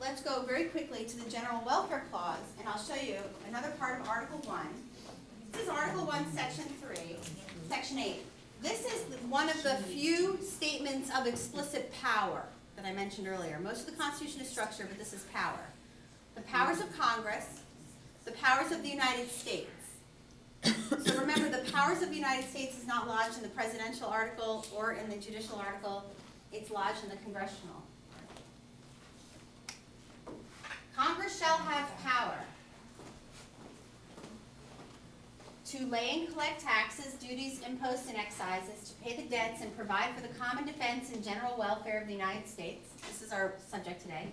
let's go very quickly to the General Welfare Clause, and I'll show you another part of Article 1. This is Article 1, Section 3, Section 8. This is one of the few statements of explicit power that I mentioned earlier. Most of the Constitution is structure, but this is power. The powers of Congress, the powers of the United States. So remember, the powers of the United States is not lodged in the presidential article or in the judicial article. It's lodged in the congressional article. Congress shall have power to lay and collect taxes, duties, imposts, and excises, to pay the debts and provide for the common defense and general welfare of the United States. This is our subject today.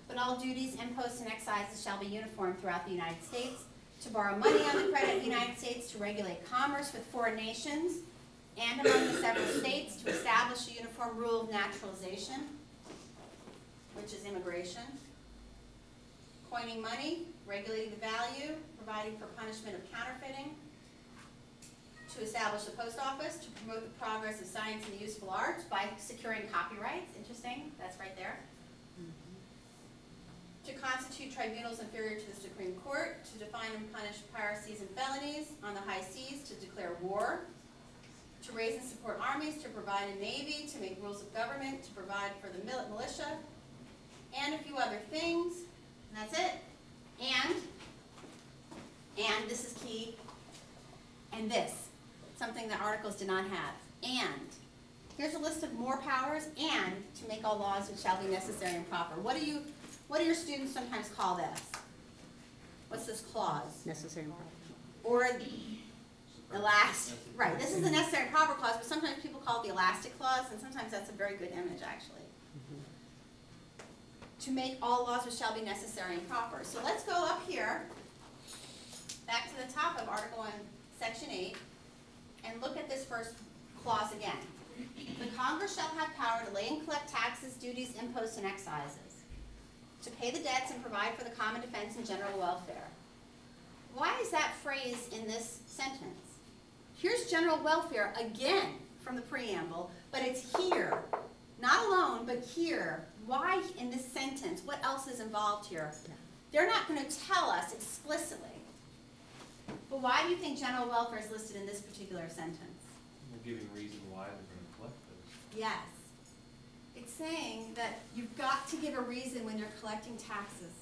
But all duties, imposts, and excises shall be uniform throughout the United States, to borrow money on the credit of the United States, to regulate commerce with foreign nations and among the several states, to establish a uniform rule of naturalization, which is immigration, coining money, regulating the value, providing for punishment of counterfeiting, to establish a post office, to promote the progress of science and the useful arts by securing copyrights. Interesting, that's right there. To constitute tribunals inferior to the Supreme Court, to define and punish piracies and felonies on the high seas, to declare war, to raise and support armies, to provide a navy, to make rules of government, to provide for the militia, and a few other things. And that's it. And this is key, and this, something that articles did not have. And here's a list of more powers, and to make all laws which shall be necessary and proper. What do your students sometimes call this? What's this clause? Necessary and proper. Or the last, right, this is the necessary and proper clause, but sometimes people call it the elastic clause, and sometimes that's a very good image, actually. To make all laws which shall be necessary and proper. So let's go up here, back to the top of Article 1, Section 8, and look at this first clause again. The Congress shall have power to lay and collect taxes, duties, imposts, and excises, to pay the debts and provide for the common defense and general welfare. Why is that phrase in this sentence? Here's general welfare again from the preamble, but it's here. Not alone, but here. Why in this sentence? What else is involved here? They're not going to tell us explicitly. But why do you think general welfare is listed in this particular sentence? We're giving reason why they're going to collect those. Yes. It's saying that you've got to give a reason when you're collecting taxes.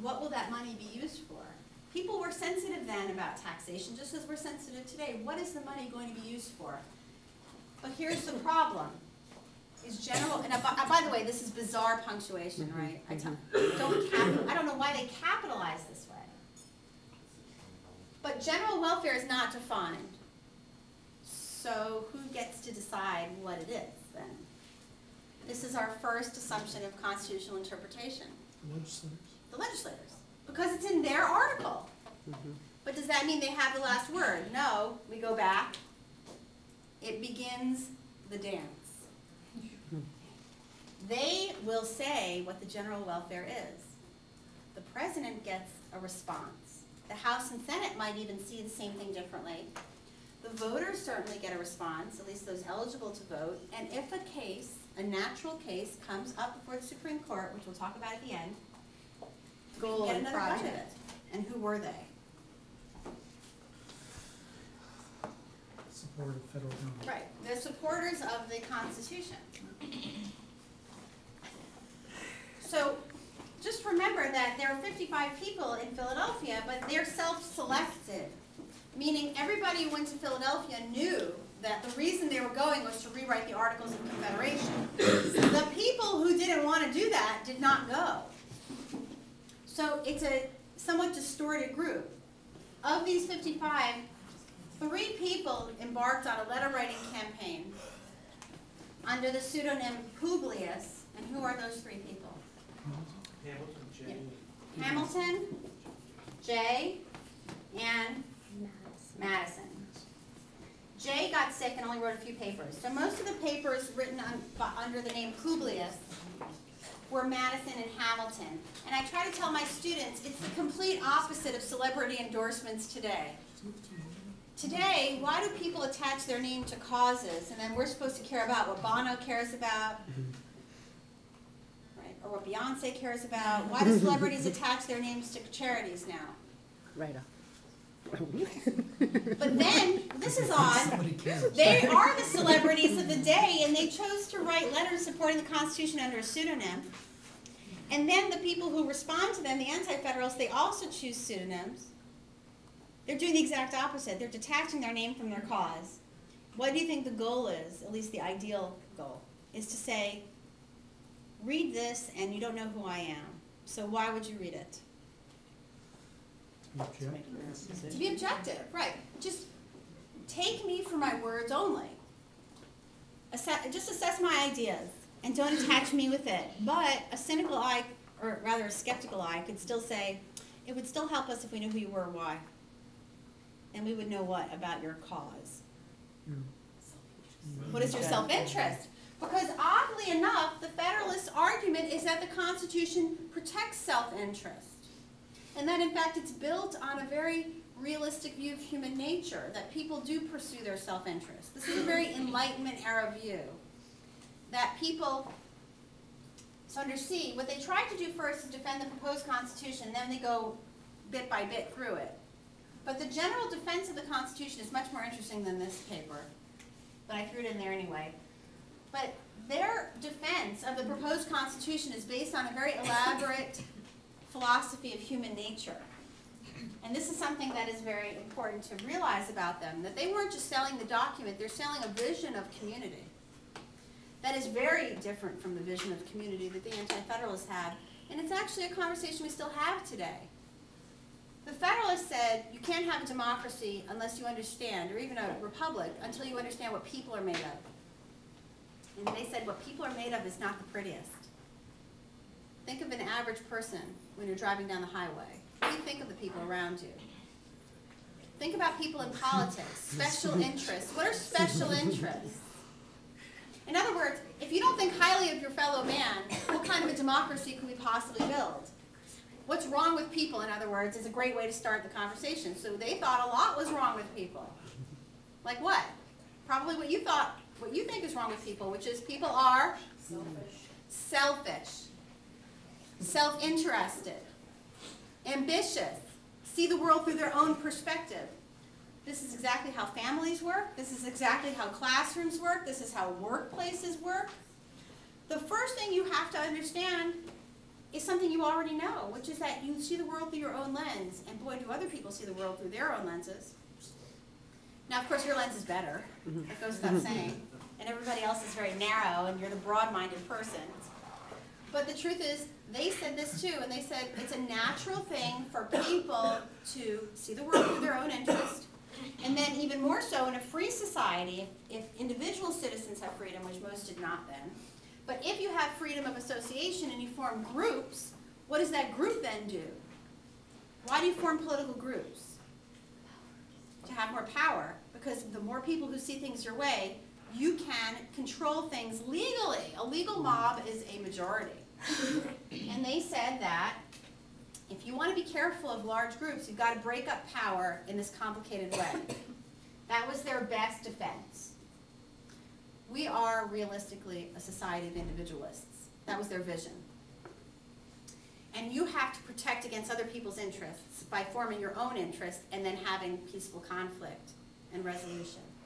What will that money be used for? People were sensitive then about taxation, just as we're sensitive today. What is the money going to be used for? But here's the problem. Is general, and by the way, this is bizarre punctuation, right? I don't know why they capitalize this way. But general welfare is not defined. So who gets to decide what it is then? This is our first assumption of constitutional interpretation. The legislators. The legislators. Because it's in their article. But does that mean they have the last word? No. We go back. It begins the dance. They will say what the general welfare is. The president gets a response. The House and Senate might even see the same thing differently. The voters certainly get a response, at least those eligible to vote. And if a case, a natural case, comes up before the Supreme Court, which we'll talk about at the end, Goal get and another bite of project. it. And who were they? Support of federal government. Right. They're supporters of the Constitution. So just remember that there are 55 people in Philadelphia, but they're self-selected, meaning everybody who went to Philadelphia knew that the reason they were going was to rewrite the Articles of Confederation. The people who didn't want to do that did not go. So it's a somewhat distorted group. Of these 55, 3 people embarked on a letter-writing campaign under the pseudonym Publius. And who are those 3 people? Hamilton, Jay. Yeah. Hamilton, Jay, and Madison. Jay got sick and only wrote a few papers. So most of the papers written under the name Publius were Madison and Hamilton. And I try to tell my students it's the complete opposite of celebrity endorsements today. Today, why do people attach their name to causes and then we're supposed to care about what Bono cares about? Right? or what Beyonce cares about. Why do celebrities attach their names to charities now? Right up. But then, this is odd, Somebody cares. they are the celebrities of the day, and they chose to write letters supporting the Constitution under a pseudonym. And then the people who respond to them, the anti-federalists, they also choose pseudonyms. They're doing the exact opposite. They're detaching their name from their cause. What do you think the goal is, at least the ideal goal, is to say, read this and you don't know who I am. So why would you read it? Object. To be objective, right. Just take me for my words only. Just assess my ideas and don't attach me with it. But a cynical eye, or rather a skeptical eye, could still say, it would still help us if we knew who you were and why. And we would know what about your cause. What is your self-interest? Because oddly enough, the Federalist argument is that the Constitution protects self-interest. And that in fact it's built on a very realistic view of human nature, that people do pursue their self-interest. This is a very Enlightenment era view. That people, so under C, what they try to do first is defend the proposed Constitution, and then they go bit by bit through it. But the general defense of the Constitution is much more interesting than this paper. But I threw it in there anyway. But their defense of the proposed Constitution is based on a very elaborate philosophy of human nature. And this is something that is very important to realize about them, that they weren't just selling the document, they're selling a vision of community. That is very different from the vision of community that the Anti-Federalists had, and it's actually a conversation we still have today. The Federalists said you can't have a democracy unless you understand, or even a republic, until you understand what people are made of. And they said what people are made of is not the prettiest. Think of an average person when you're driving down the highway. What do you think of the people around you? Think about people in politics, special interests. What are special interests? In other words, if you don't think highly of your fellow man, what kind of a democracy could we possibly build? What's wrong with people, in other words, is a great way to start the conversation. So they thought a lot was wrong with people. Like what? Probably what you thought, what you think is wrong with people, which is people are selfish, self-interested, ambitious, see the world through their own perspective. This is exactly how families work. This is exactly how classrooms work. This is how workplaces work. The first thing you have to understand is something you already know, which is that you see the world through your own lens, and boy, do other people see the world through their own lenses. Now, of course, your lens is better. It goes without saying. And everybody else is very narrow, and you're the broad-minded person. But the truth is, they said this too, and they said it's a natural thing for people to see the world through their own interest. And then even more so in a free society, if individual citizens have freedom, which most did not then, but if you have freedom of association and you form groups, what does that group then do? Why do you form political groups? To have more power, because the more people who see things your way, you can control things legally. A legal mob is a majority. And they said that if you want to be careful of large groups, you've got to break up power in this complicated way. That was their best defense. We are realistically a society of individualists. That was their vision. And you have to protect against other people's interests by forming your own interest and then having peaceful conflict and resolution.